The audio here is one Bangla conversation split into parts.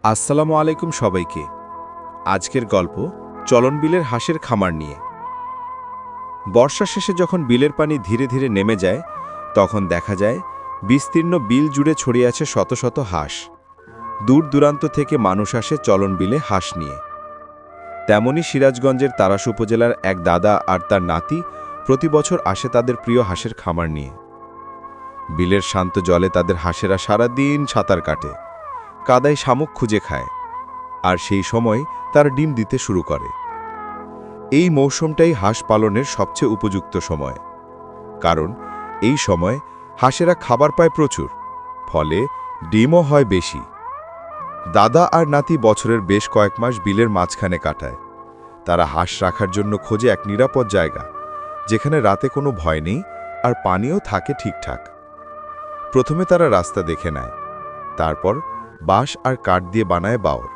আসসালামু আলাইকুম সবাইকে। আজকের গল্প চলন বিলের হাঁসের খামার নিয়ে। বর্ষা শেষে যখন বিলের পানি ধীরে ধীরে নেমে যায়, তখন দেখা যায় বিস্তীর্ণ বিল জুড়ে ছড়িয়ে আছে শত শত হাঁস। দূর দূরান্ত থেকে মানুষ আসে চলন বিলে হাঁস নিয়ে। তেমনি সিরাজগঞ্জের তারাস উপজেলার এক দাদা আর তার নাতি প্রতি বছর আসে তাদের প্রিয় হাঁসের খামার নিয়ে। বিলের শান্ত জলে তাদের হাঁসেরা সারাদিন সাঁতার কাটে, কাদায় শামুক খুঁজে খায়, আর সেই সময় তার ডিম দিতে শুরু করে। এই মৌসুমটাই হাঁস পালনের সবচেয়ে উপযুক্ত সময়, কারণ এই সময় হাঁসেরা খাবার পায় প্রচুর, ফলে ডিমও হয় বেশি। দাদা আর নাতি বছরের বেশ কয়েক মাস বিলের মাঝখানে কাটায়। তারা হাঁস রাখার জন্য খোঁজে এক নিরাপদ জায়গা, যেখানে রাতে কোনো ভয় নেই আর পানিও থাকে ঠিকঠাক। প্রথমে তারা রাস্তা দেখে নেয়, তারপর বাঁশ আর কাঠ দিয়ে বানায় বাওর,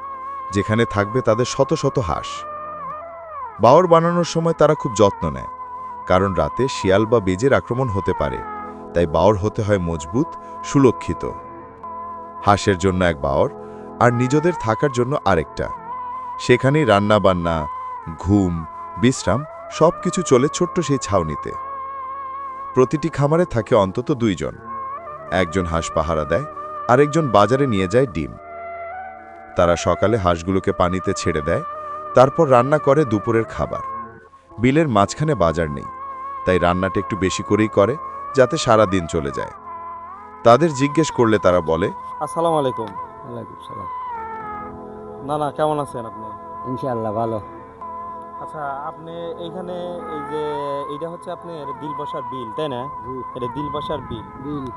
যেখানে থাকবে তাদের শত শত হাঁস। বাওর বানানোর সময় তারা খুব যত্ন নেয়, কারণ রাতে শিয়াল বা বেজের আক্রমণ হতে পারে, তাই বাওর হতে হয় মজবুত, সুরক্ষিত। হাঁসের জন্য এক বাওর আর নিজেদের থাকার জন্য আরেকটা। সেখানেই রান্নাবান্না, ঘুম, বিশ্রাম সবকিছু চলে ছোট্ট সেই ছাউনিতে। প্রতিটি খামারে থাকে অন্তত 2 জন। একজন হাঁস পাহারা দেয়, আরেকজন বাজারে নিয়ে যায় ডিম। তারা সকালে হাঁসগুলোকে পানিতে ছেড়ে দেয়, তারপর রান্না করে দুপুরের খাবার। বিলের মাঝখানে বাজার নেই, তাই রান্নাটা একটু বেশি করেই করে, যাতে সারা দিন চলে যায়। তাদের জিজ্ঞেস করলে তারা বলে, আসসালামু আলাইকুম। ওয়ালাইকুম সালাম। না কেমন আছেন আপনি? ইনশাআল্লাহ ভালো। আচ্ছা, আপনি এইখানে এই যে এইটা হচ্ছে আপনার দিলবসার বিল, তাই না? এটা দিলবসার বিল। বিল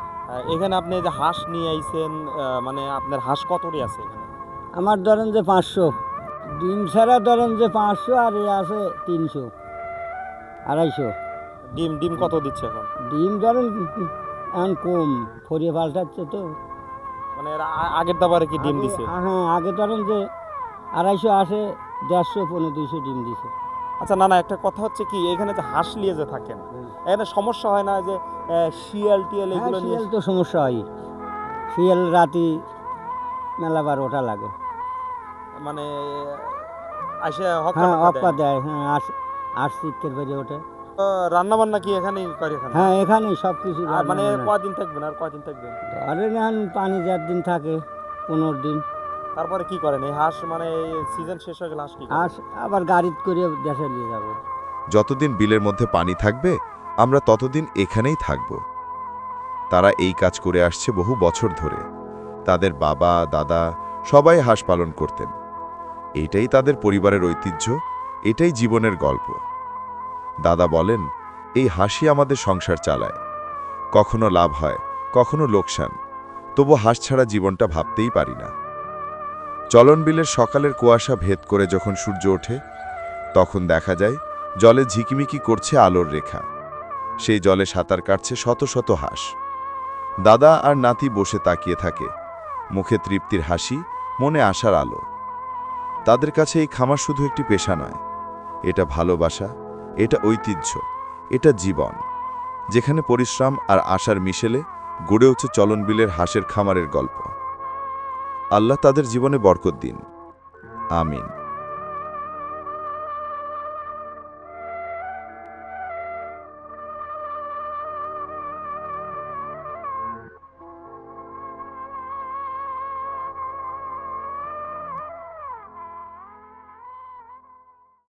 এখানে আপনি যে হাঁস নিয়ে আইছেন, মানে আপনার হাঁস কতটি আছে এখানে? আমার ধরেন যে 500, ডিম ছাড়া ধরেন যে 500, আর এ আছে 300, 250। ডিম কত দিচ্ছে এখন? ডিম ধরেন এখন কম, ফরিয়ে পাল্টাচ্ছে তো। মানে এর আগের দাবারে কি ডিম দিছে? হ্যাঁ, আগে ধরেন যে 250 আসে, 150, 200 ডিম দিছে। আচ্ছা, না একটা কথা হচ্ছে কি, এখানে যে হাঁস নিয়ে যে থাকেন, এখানে সমস্যা হয় না যে শিয়াল টিয়াল এগুলো নিয়ে? শিয়াল তো সমস্যা হয়, শিয়াল রাতি মেলাবার ওটা লাগে, মানে আসে হ্যাঁ হক্কা অক্কা দেয়, হ্যাঁ আর শিক্ষের বেড়ে ওঠে। রান্না বান্না কি এখানেই করে? এখানে হ্যাঁ, এখানেই সব কিছু। আর মানে কয়দিন থাকবেন? আর কয়দিন থাকবেন? আরে এখন পানি 4 দিন থাকে, 15 দিন। তারপরে কি করেন এই হাঁস? মানে সিজন শেষ হয়ে গেলে হাঁস কি করেন? আর আবার গাড়িত করে দেশে নিয়ে যাবো। যতদিন বিলের মধ্যে পানি থাকবে, আমরা ততদিন এখানেই থাকব। তারা এই কাজ করে আসছে বহু বছর ধরে। তাদের বাবা দাদা সবাই হাঁস পালন করতেন। এটাই তাদের পরিবারের ঐতিহ্য, এটাই জীবনের গল্প। দাদা বলেন, এই হাঁসই আমাদের সংসার চালায়। কখনো লাভ হয়, কখনো লোকসান, তবু হাঁস ছাড়া জীবনটা ভাবতেই পারি না। চলন বিলের সকালের কুয়াশা ভেদ করে যখন সূর্য ওঠে, তখন দেখা যায় জলে ঝিকিমিকি করছে আলোর রেখা। সেই জলে সাঁতার কাটছে শত শত হাঁস। দাদা আর নাতি বসে তাকিয়ে থাকে, মুখে তৃপ্তির হাসি, মনে আশার আলো। তাদের কাছে এই খামার শুধু একটি পেশা নয়, এটা ভালোবাসা, এটা ঐতিহ্য, এটা জীবন, যেখানে পরিশ্রম আর আশার মিশেলে গড়ে উঠছে চলন বিলের হাঁসের খামারের গল্প। আল্লাহ তাদের জীবনে বরকত দিন। আমিন।